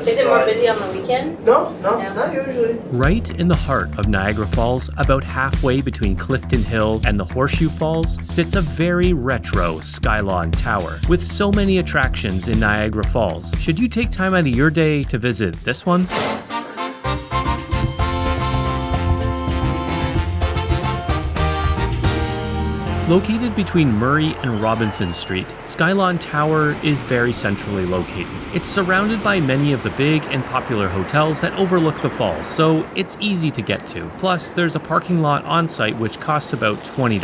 Is it more busy on the weekend? No, not usually. Right in the heart of Niagara Falls, about halfway between Clifton Hill and the Horseshoe Falls, sits a very retro Skylon Tower. With so many attractions in Niagara Falls, should you take time out of your day to visit this one? Located between Murray and Robinson Street, Skylon Tower is very centrally located. It's surrounded by many of the big and popular hotels that overlook the falls, so it's easy to get to. Plus, there's a parking lot on site which costs about $20.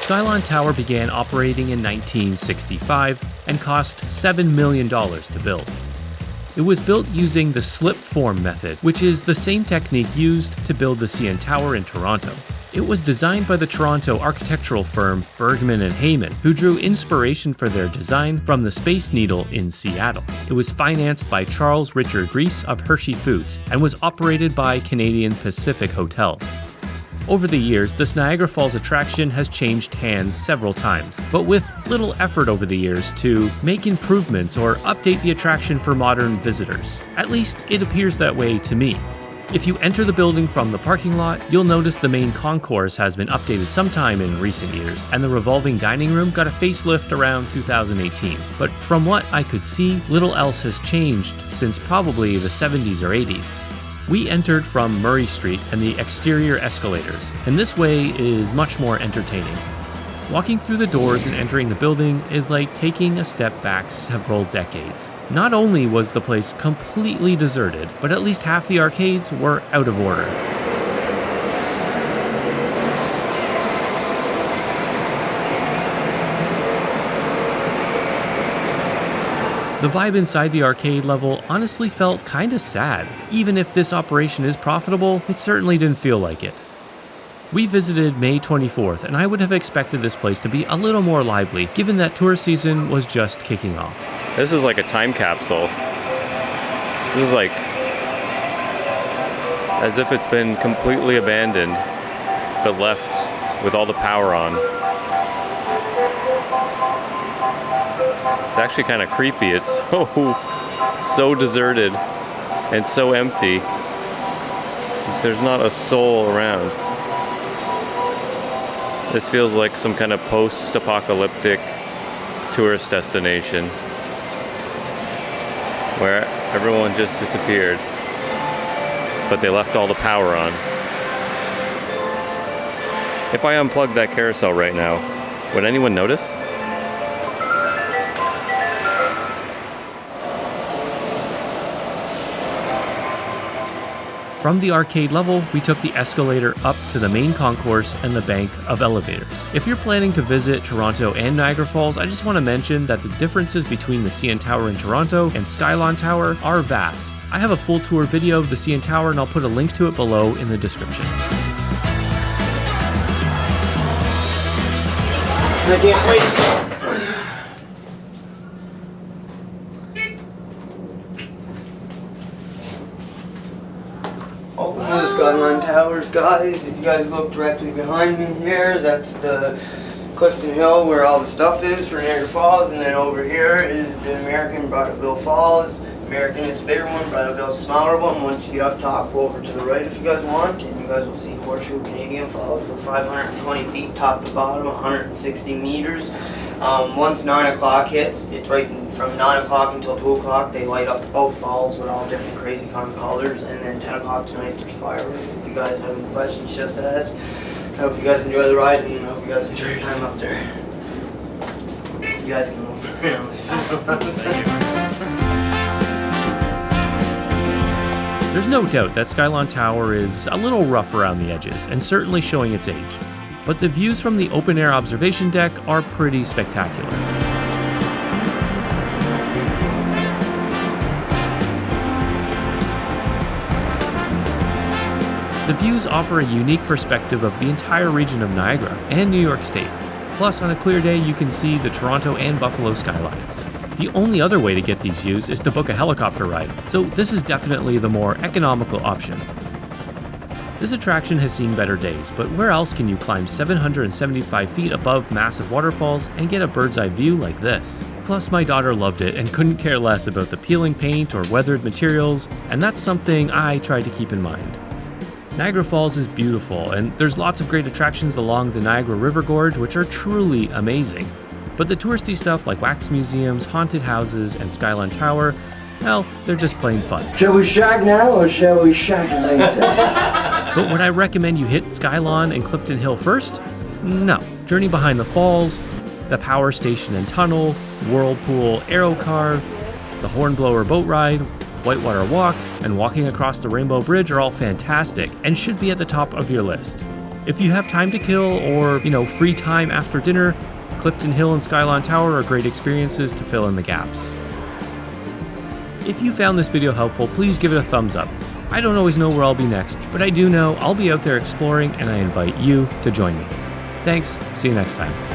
Skylon Tower began operating in 1965 and cost $7 million to build. It was built using the slip form method, which is the same technique used to build the CN Tower in Toronto. It was designed by the Toronto architectural firm Bergman and Heyman, who drew inspiration for their design from the Space Needle in Seattle. It was financed by Charles Richard Reese of Hershey Foods and was operated by Canadian Pacific Hotels. Over the years, this Niagara Falls attraction has changed hands several times, but with little effort over the years to make improvements or update the attraction for modern visitors. At least it appears that way to me. If you enter the building from the parking lot, you'll notice the main concourse has been updated sometime in recent years, and the revolving dining room got a facelift around 2018. But from what I could see, little else has changed since probably the 70s or 80s. We entered from Murray Street and the exterior escalators, and this way is much more entertaining. Walking through the doors and entering the building is like taking a step back several decades. Not only was the place completely deserted, but at least half the arcades were out of order. The vibe inside the arcade level honestly felt kinda sad. Even if this operation is profitable, it certainly didn't feel like it. We visited May 24th, and I would have expected this place to be a little more lively, given that tourist season was just kicking off. This is like a time capsule. This is like as if it's been completely abandoned, but left with all the power on. It's actually kind of creepy. It's so deserted and so empty. There's not a soul around. This feels like some kind of post-apocalyptic tourist destination where everyone just disappeared, but they left all the power on. If I unplug that carousel right now, would anyone notice? From the arcade level, we took the escalator up to the main concourse and the bank of elevators. If you're planning to visit Toronto and Niagara Falls, I just want to mention that the differences between the CN Tower in Toronto and Skylon Tower are vast. I have a full tour video of the CN Tower and I'll put a link to it below in the description. I can't wait. Open to the Skylon Towers, guys. If you guys look directly behind me here, that's the Clifton Hill where all the stuff is for Niagara Falls, and then over here is the American Braddockville Falls. American is the bigger one, Braddockville is the smaller one. Once you get up top, go over to the right if you guys want, and you guys will see Horseshoe Canadian Falls. We're 520 feet top to bottom, 160 meters. Once 9 o'clock hits, it's right from 9 o'clock until 2 o'clock. They light up both falls with all different crazy kind of colors, and then 10 o'clock tonight there's fireworks. If you guys have any questions, just ask. I hope you guys enjoy the ride, and I hope you guys enjoy your time up there. You guys can move around. There's no doubt that Skylon Tower is a little rough around the edges and certainly showing its age, but the views from the open-air observation deck are pretty spectacular. The views offer a unique perspective of the entire region of Niagara and New York State. Plus, on a clear day, you can see the Toronto and Buffalo skylines. The only other way to get these views is to book a helicopter ride, so this is definitely the more economical option. This attraction has seen better days, but where else can you climb 775 feet above massive waterfalls and get a bird's eye view like this? Plus, my daughter loved it and couldn't care less about the peeling paint or weathered materials, and that's something I try to keep in mind. Niagara Falls is beautiful, and there's lots of great attractions along the Niagara River Gorge which are truly amazing. But the touristy stuff like wax museums, haunted houses, and Skylon Tower, well, they're just plain fun. Shall we shag now or shall we shag later? But would I recommend you hit Skylon and Clifton Hill first? No. Journey behind the falls, the power station and tunnel, whirlpool aero car, the Hornblower boat ride, Whitewater Walk, and walking across the Rainbow Bridge are all fantastic and should be at the top of your list. If you have time to kill or, free time after dinner, Clifton Hill and Skylon Tower are great experiences to fill in the gaps. If you found this video helpful, please give it a thumbs up. I don't always know where I'll be next, but I do know I'll be out there exploring and I invite you to join me. Thanks, see you next time.